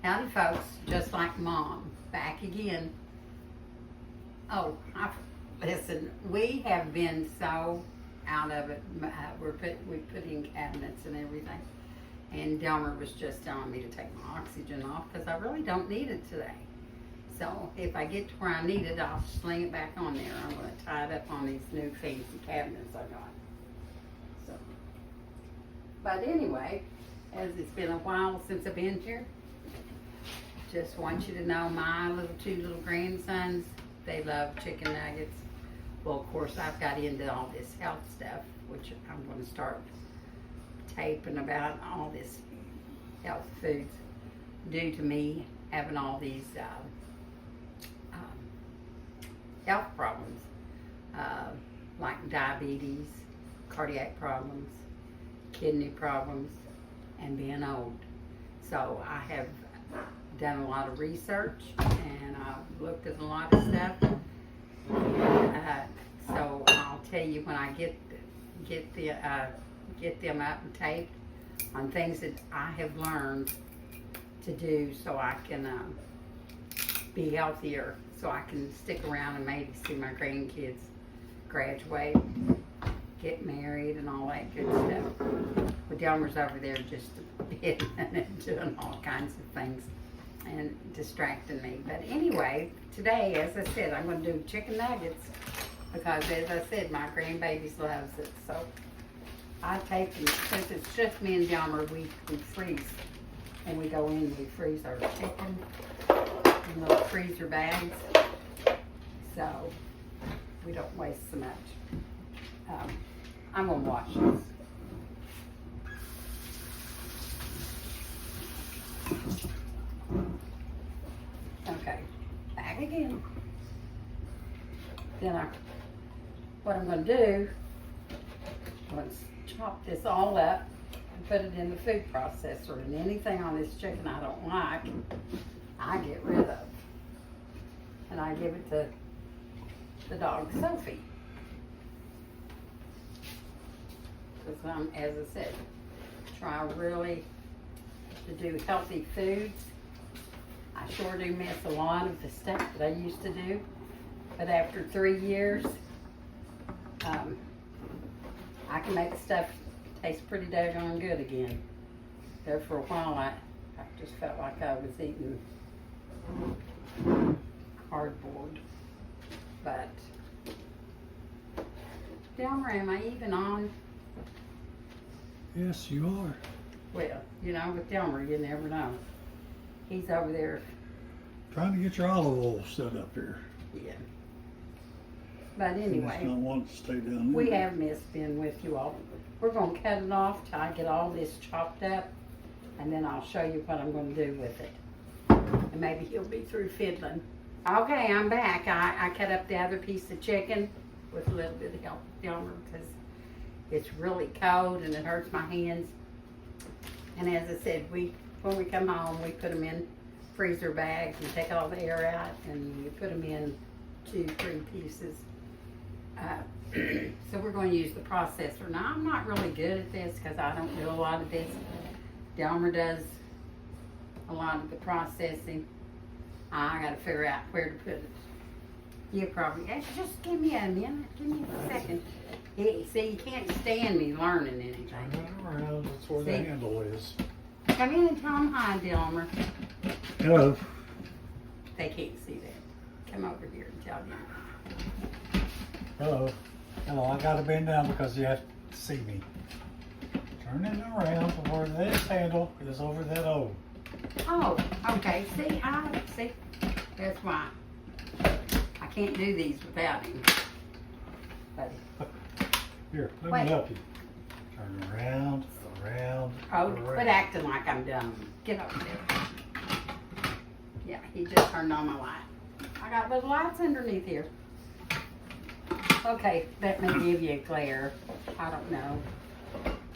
Howdy folks, just like Mom, back again. Oh, listen, we have been so out of it. We put in cabinets and everything. And Delmer was just telling me to take my oxygen off because I really don't need it today. So if I get to where I need it, I'll sling it back on there. I'm going to tie it up on these new fancy cabinets I got. So, but anyway, as it's been a while since I've been here, just want you to know my two little grandsons, they love chicken nuggets. Well, of course, I've got into all this health stuff, which I'm going to start taping about all this health foods due to me having all these health problems, like diabetes, cardiac problems, kidney problems, and being old. So I have done a lot of research and I've looked at a lot of stuff. So I'll tell you when I get them up and taped on things that I have learned to do so I can be healthier, so I can stick around and maybe see my grandkids graduate, get married, and all that good stuff. But Delmer's over there just bidding and doing all kinds of things and distracting me. But anyway, today, as I said, I'm going to do chicken nuggets because, as I said, my grandbabies loves it. So I take them, since it's just me and Delmer, we freeze. When we go in, we freeze our chicken in little freezer bags, so we don't waste so much. I'm going to wash this. Okay, back again. Then what I'm going to do, I'm going to chop this all up and put it in the food processor, and anything on this chicken I don't like, I get rid of. And I give it to the dog Sophie. Because I'm, as I said, try really to do healthy foods. I sure do miss a lot of the stuff that I used to do. But after 3 years, I can make stuff taste pretty daggone good again. There for a while, I just felt like I was eating cardboard. But, Delmer, am I even on? Yes, you are. Well, you know, with Delmer, you never know. He's over there. Trying to get your olive oil set up here. Yeah. But anyway, I want to stay down there. we have missed being with you all. We're going to cut it off till I get all this chopped up, and then I'll show you what I'm going to do with it. And maybe he'll be through fiddling. Okay, I'm back. I cut up the other piece of chicken with a little bit of help from Delmer because it's really cold and it hurts my hands. And as I said, when we come home, we put them in freezer bags and take all the air out, and you put them in 2-3 pieces. So we're going to use the processor. Now, I'm not really good at this because I don't do a lot of this. Delmer does a lot of the processing. I got to figure out where to put it. You probably, just give me a minute, give me a second. See, you can't stand me learning anything. Turn around, that's where the See? handle is. Come in and tell them hi, Delmer. Hello. They can't see that. Come over here and tell them. Hello. Hello, I gotta bend down because you have to see me. Turn it around to where this handle is over that old. Oh, okay. See, that's why. I can't do these without him. But, Here, let Wait. me help you. Turn around, oh, quit acting like I'm dumb. Get over there. Yeah, he just turned on my light. I got little lights underneath here. Okay, that may give you a glare. I don't know.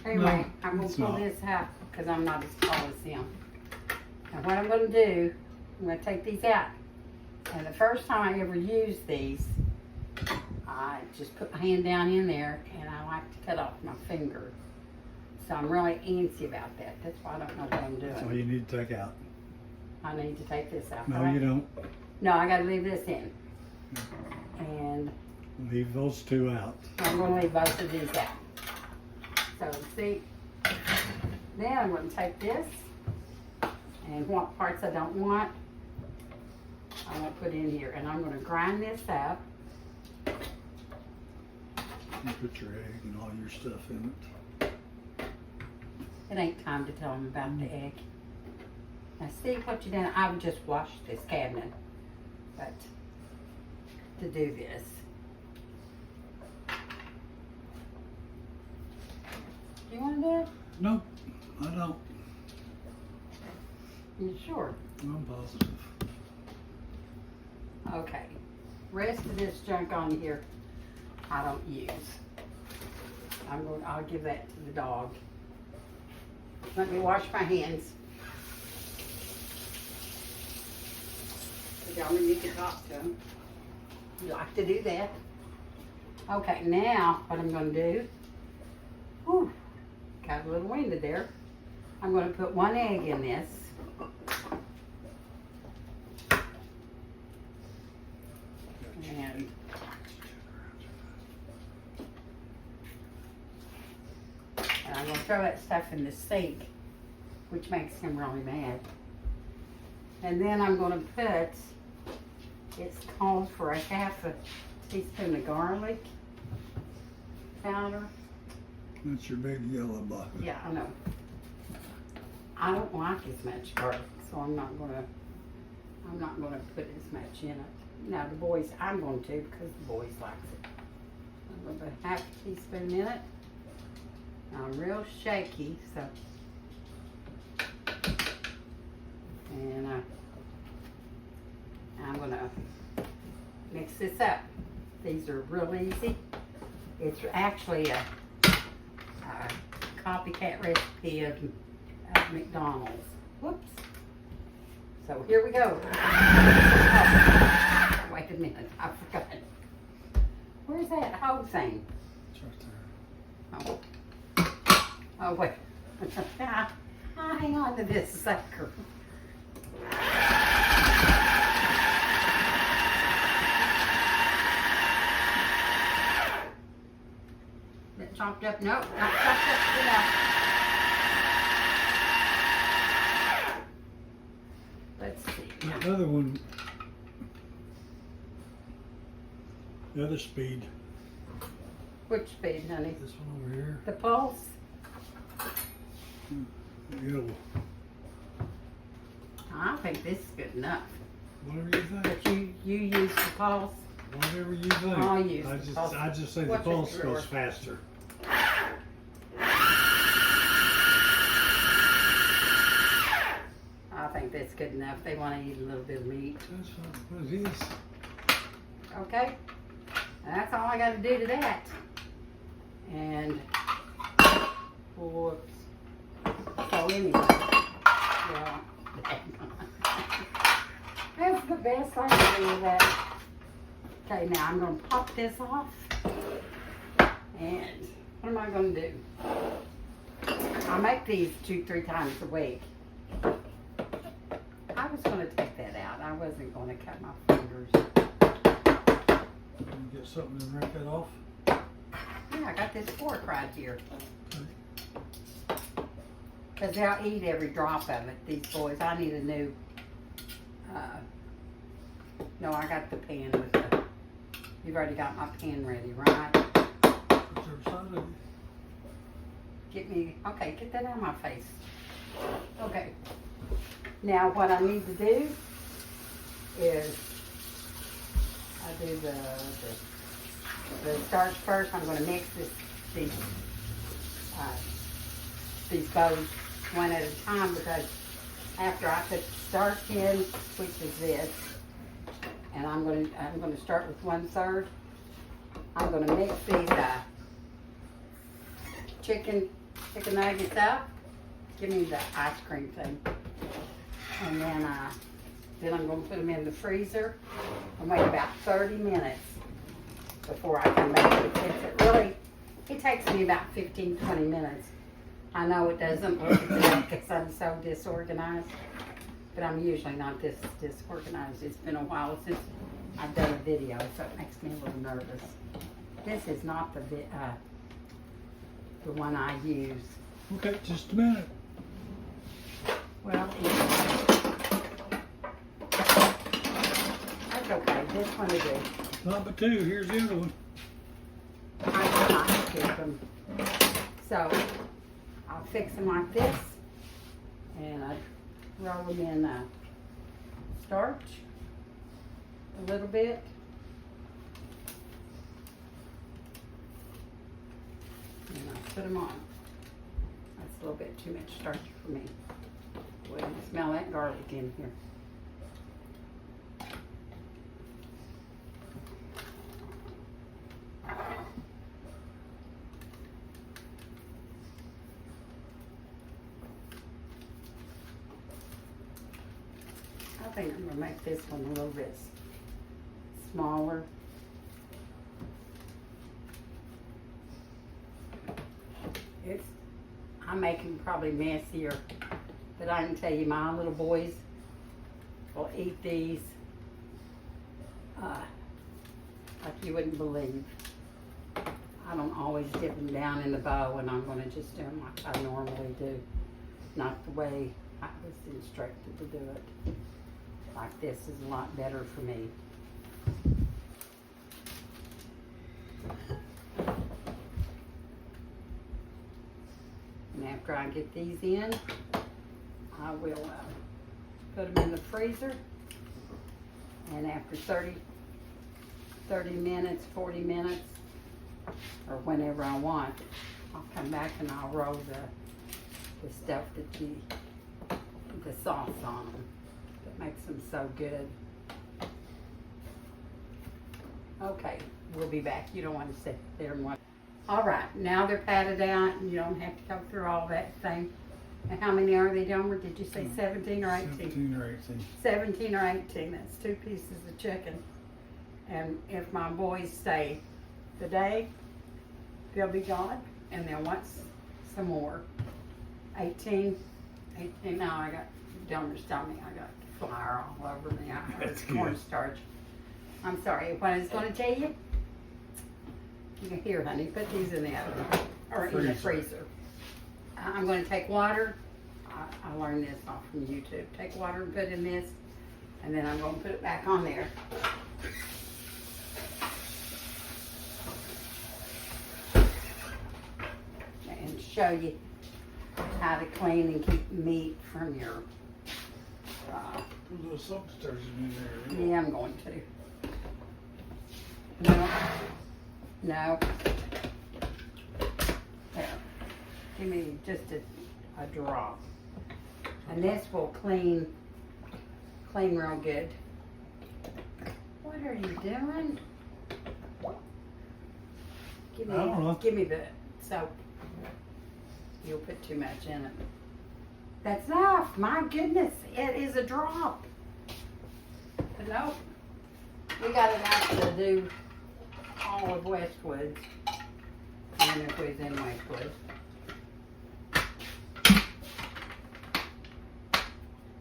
Anyway, No, I'm going it's to pull not. this out because I'm not as tall as him. And what I'm going to do, I'm going to take these out. And the first time I ever used these, I just put my hand down in there and I like to cut off my finger. So I'm really antsy about that. That's why I don't know what I'm doing. That's all you need to take out. I need to take this out. No, right? you don't. No, I gotta leave this in. And Leave those two out. I'm gonna leave both of these out. So see, then I'm gonna take this and what parts I don't want, I'm gonna put in here. And I'm gonna grind this up. You put your egg and all your stuff in it. It ain't time to tell them about the egg. Now see what you done, I would just wash this cabinet, but to do this. You wanna do it? No, I don't. You sure? I'm positive. Okay. Rest of this junk on here, I don't use. I'll give that to the dog. Let me wash my hands. Y'all you can talk to them. You like to do that. Okay, now what I'm gonna do, whew, got a little winded there. I'm gonna put one egg in this. And I'm gonna throw that stuff in the sink, which makes him really mad. And then I'm gonna put, it's called for a half a teaspoon of garlic powder. That's your big yellow bucket. Yeah, I know. I don't like as much garlic, so I'm not gonna put as much in it. Now the boys, I'm going to because the boys likes it. I'm gonna put half a teaspoon in it. Now, I'm real shaky, so. And I'm gonna mix this up. These are real easy. It's actually a copycat recipe of McDonald's. Whoops. So here we go. Oh, wait a minute, I forgot. Where's that whole thing? It's right there. Oh, oh wait. I'll hang on to this sucker. That chopped up? Nope, not chopped up enough. Let's see. The other one, the other speed, Which speed, honey? this one over here, The pulse? it'll, I think this is good enough. whatever you think, But you use the pulse? whatever you think. I'll use the pulse. I just say the What's pulse it, goes George? faster. I think that's good enough. They want to eat a little bit of meat. That's fine. What is this? Okay? And that's all I got to do to that. And, whoops. So anyway, yeah. That's the best I can do with that. Okay, now I'm going to pop this off. And what am I going to do? I make these 2-3 times a week. I was going to take that out. I wasn't going to cut my fingers. You get something to rip it off? Yeah, I got this fork right here. Because they'll eat every drop of it, these boys. I need a new, no, I got the pan with the, you've already got my pan ready, right? Whichever side of it. Get me, okay, get that out of my face. Okay. Now what I need to do is, I do the starch first. I'm going to mix these bowls one at a time, because after I put the starch in, which is this, and I'm going to start with 1/3. I'm going to mix these chicken nuggets up. Give me the ice cream thing, and then I'm going to put them in the freezer and wait about 30 minutes before I come back and fix it. Really, it takes me about 15-20 minutes. I know it doesn't look as good because I'm so disorganized, but I'm usually not this disorganized. It's been a while since I've done a video, so it makes me a little nervous. This is not the one I use. Okay, just a minute. Well, that's okay. This one will do. Not but two. Here's the other one. I might keep them. So I'll fix them like this, and I roll them in starch a little bit. And I put them on. That's a little bit too much starch for me. Boy, I can smell that garlic in here. I think I'm going to make this one a little bit smaller. I make them probably messier, but I can tell you my little boys will eat these like you wouldn't believe. I don't always dip them down in the bowl, and I'm going to just do them like I normally do, not the way I was instructed to do it. Like this is a lot better for me. And after I get these in, I will put them in the freezer. And after 30 minutes, 40 minutes, or whenever I want, I'll come back and I'll roll the stuff the sauce on them. That makes them so good. Okay, we'll be back. You don't want to sit there and watch. All right, now they're patted out, and you don't have to go through all that thing. And how many are they, Delmer? Did you say 17 or 18? 17 or 18. 17 or 18. That's 2 pieces of chicken. And if my boys stay the day, they'll be gone, and they'll want some more. 18. Now I got, Delmer's telling me I got flour all over me. It's cornstarch. I'm sorry, what I was going to tell you? Here, honey, put these in the oven, or in the freezer. I'm going to take water. I learned this off from YouTube. Take water and put in this, and then I'm going to put it back on there. And show you how to clean and keep meat from your... Put a little soap detergent in there. Yeah, I'm going to. No. There. Give me just a drop. And this will clean real good. What are you doing? I don't know. Give me the soap. You'll put too much in it. That's enough. My goodness, it is a drop. But no, we got enough to do all of Westwood, and if we was in Westwood.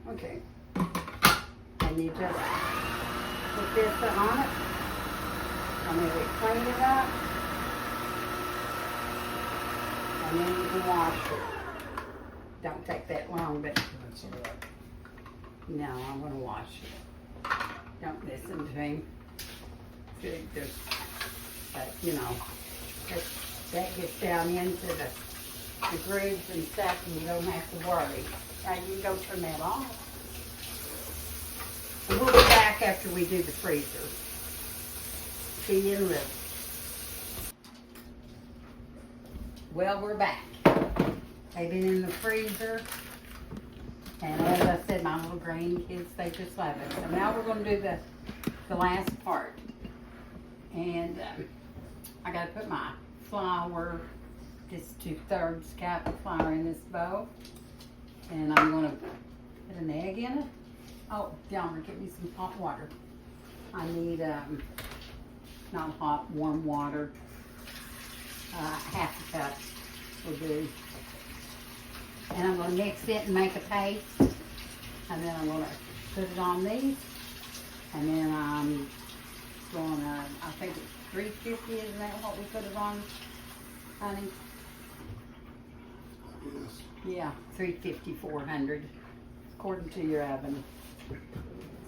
Okay, and you just put this on it, and then we clean it up, and then you can wash it. Don't take that long, but That's all right. no, I'm gonna wash it. Don't listen to him. But you know, that gets down into the grooves and stuff, and you don't have to worry. Right, you can go turn that off. And we'll be back after we do the freezer. See you in a little. Well, we're back. They've been in the freezer. And as I said, my little grandkids, they just love it. So now we're going to do the last part. And I got to put my flour, just 2/3 cup of flour in this bowl. And I'm going to put an egg in it. Oh, Delmer, get me some hot water. I need, not hot, warm water. Half a cup will do. And I'm going to mix it and make a paste. And then I'm gonna put it on these. And then I'm gonna, I think it's 350, isn't that what we put it on, honey? Yes. Yeah, 350, 400, according to your oven.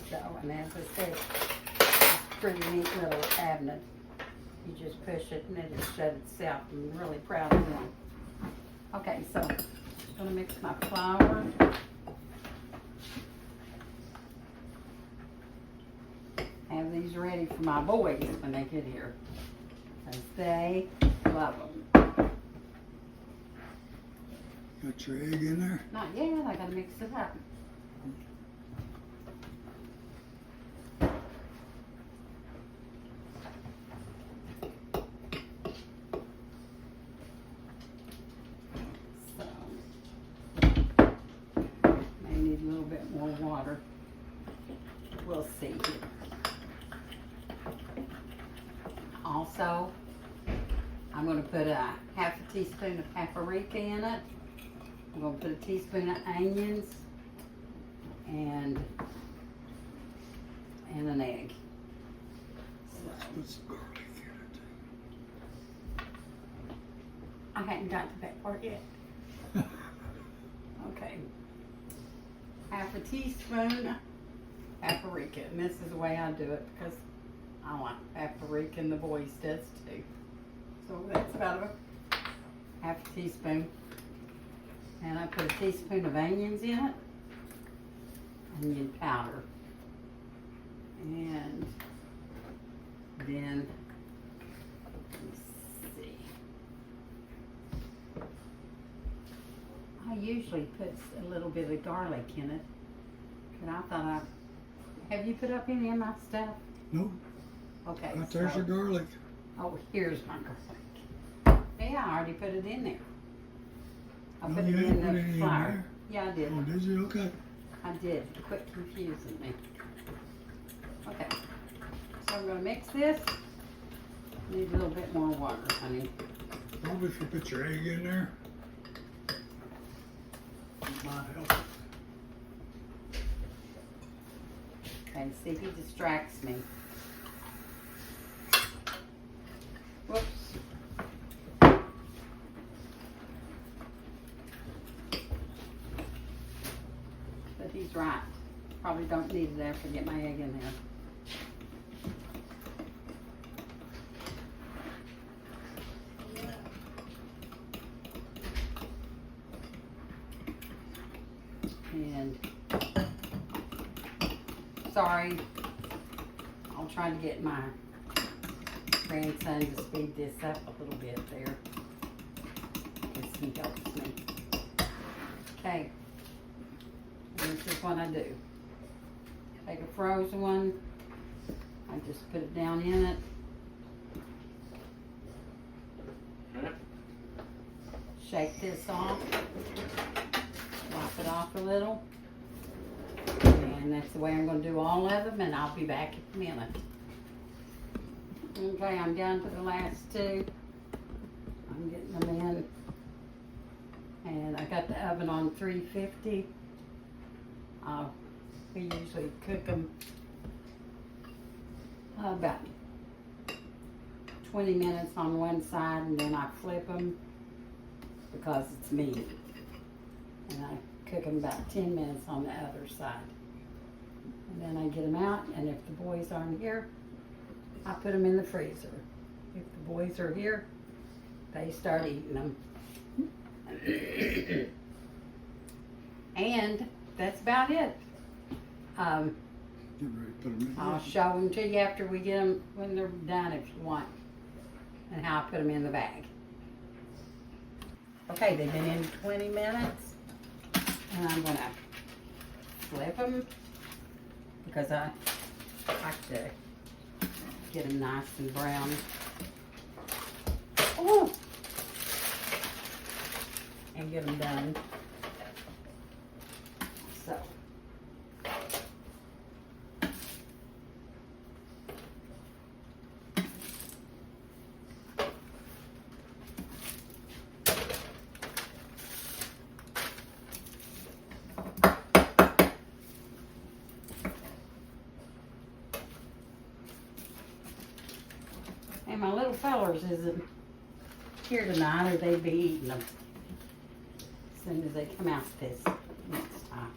So, and as I said, it's a pretty neat little cabinet. You just push it and it'll shut itself. I'm really proud of them. Okay, so I'm gonna mix my flour. Have these ready for my boys when they get here, because they love them. Got your egg in there? Not yet, I gotta mix it up. So, may need a little bit more water. We'll see. Also, I'm going to put a half a teaspoon of paprika in it. I'm going to put a teaspoon of onions and an egg. Put some garlic in I hadn't got to that part yet. it. Okay. Half a teaspoon paprika, and this is the way I do it because I like paprika and the boys does too. So that's about a half a teaspoon. And I put a teaspoon of onions in it. Onion powder. And then, let's see. I usually put a little bit of garlic in it. But I thought have you put up any of my stuff? Nope. Okay. Right there's your garlic. Oh, here's my garlic. Yeah, I already put it in there. I No, put it you in didn't put the any in flour. there? Yeah, I did. Oh, did you? Okay. I did. Quit confusing me. Okay. So I'm going to mix this. Need a little bit more water, honey. Probably if you put your egg in there, it might help. Okay, see, he distracts me. Whoops. But he's right. Probably don't need it after I get my egg in there. And sorry, I'll try to get my grandson to speed this up a little bit there, because he helps me. Okay, and this is what I do. Take a frozen one, I just put it down in it. Shake this off, wipe it off a little. And that's the way I'm going to do all of them, and I'll be back in a minute. Okay, I'm down to the last two. I'm getting them in. And I got the oven on 350. We usually cook them about 20 minutes on one side, and then I flip them because it's meat. And I cook them about 10 minutes on the other side. And then I get them out, and if the boys aren't here, I put them in the freezer. If the boys are here, they start eating them. And that's about it. Get ready to put them in. I'll show them to you after we get them, when they're done if you want, and how I put them in the bag. Okay, they've been in 20 minutes, and I'm gonna flip them because I like to get them nice and brown. Oh! And get them done. So. fellers isn't here tonight, or they'd be eating them as soon as they come out this next time.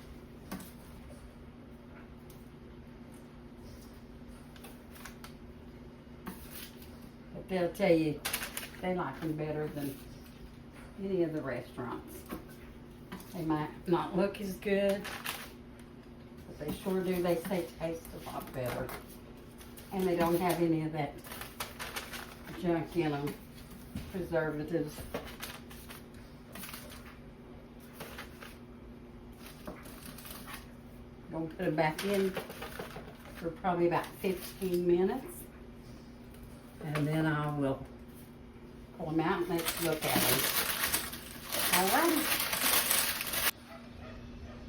But they'll tell you they like them better than any of the restaurants. They might not look as good, but they sure do. They say taste a lot better. And they don't have any of that junk in them, preservatives. Gonna put them back in for probably about 15 minutes. And then I will pull them out and let's look at them. All right.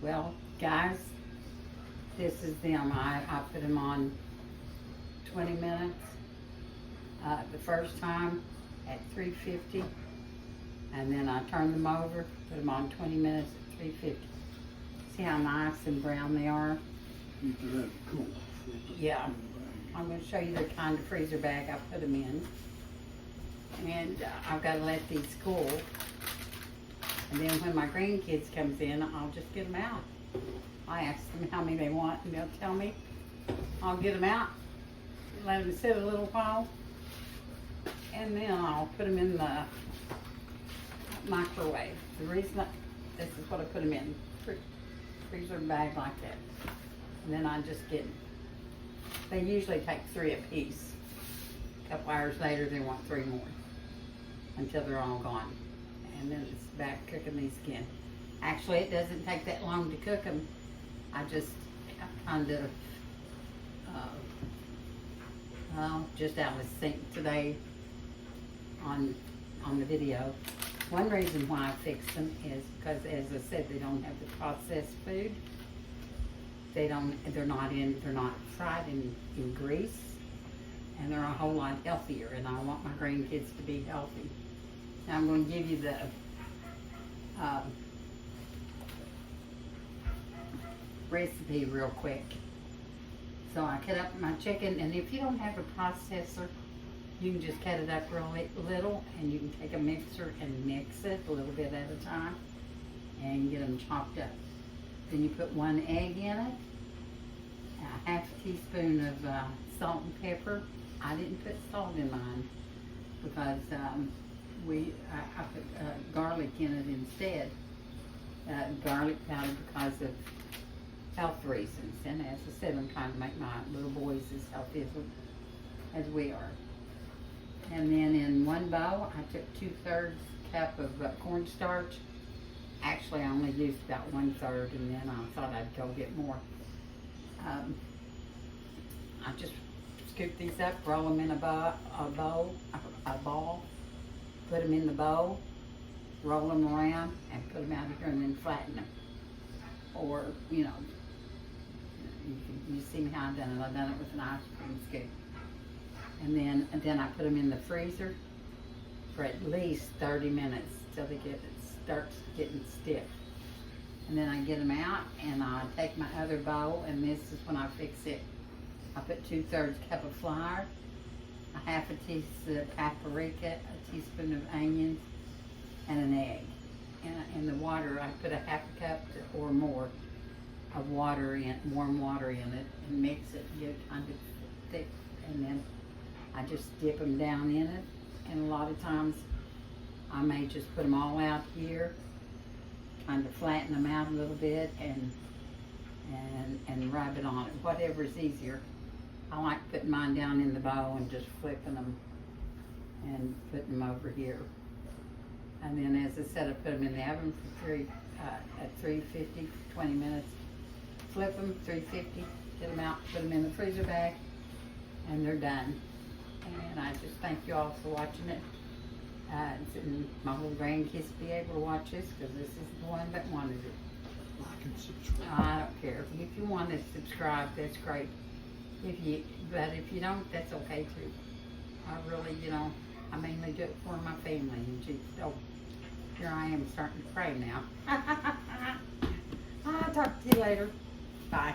Well, guys, this is them. I put them on 20 minutes the first time at 350, and then I turned them over, put them on 20 minutes at 350. See how nice and brown they are? Cool. Yeah. I'm going to show you the kind of freezer bag I put them in. And I've got to let these cool. And then when my grandkids comes in, I'll just get them out. I ask them how many they want, and they'll tell me. I'll get them out, let them sit a little while, and then I'll put them in the microwave. The reason this is what I put them in, freezer bag like that. And then I just get, they usually take 3 apiece. A couple hours later, they want 3 more until they're all gone. And then it's back cooking these again. Actually, it doesn't take that long to cook them. I just kind of, just out of the sink today on the video. One reason why I fixed them is because, as I said, they don't have the processed food. They're not fried in grease, and they're a whole lot healthier. And I want my grandkids to be healthy. Now I'm going to give you the recipe real quick. So I cut up my chicken, and if you don't have a processor, you can just cut it up real little, and you can take a mixer and mix it a little bit at a time and get them chopped up. Then you put 1 egg in it, a half a teaspoon of salt and pepper. I didn't put salt in mine because I put garlic in it instead. Garlic powder because of health reasons. And as I said, I'm trying to make my little boys as healthy as we are. And then in one bowl, I took 2/3 cup of cornstarch. Actually, I only used about 1/3, and then I thought I'd go get more. I just scoop these up, roll them in a ball, put them in the bowl, roll them around, and put them out of here, and then flatten them. Or, you see me how I've done it. I've done it with an ice cream scoop. And then I put them in the freezer for at least 30 minutes till they starts getting stiff. And then I get them out, and I take my other bowl, and this is when I fix it. I put 2/3 cup of flour, a half a teaspoon of paprika, a teaspoon of onions, and an egg. And in the water, I put a half a cup or more of water in, warm water in it, and mix it, get it kind of thick, and then I just dip them down in it. And a lot of times, I may just put them all out here, kind of flatten them out a little bit, and rub it on it, whatever's easier. I like putting mine down in the bowl and just flipping them and putting them over here. And then, as I said, I put them in the oven for at 350 for 20 minutes. Flip them, 350, get them out, put them in the freezer bag, and they're done. And I just thank you all for watching it. And my little grandkids be able to watch this, because this is the one that wanted it. Like and subscribe. I don't care. If you want to subscribe, that's great. But if you don't, that's okay too. I really, I mainly do it for my family. And so here I am starting to pray now. I'll talk to you later. Bye.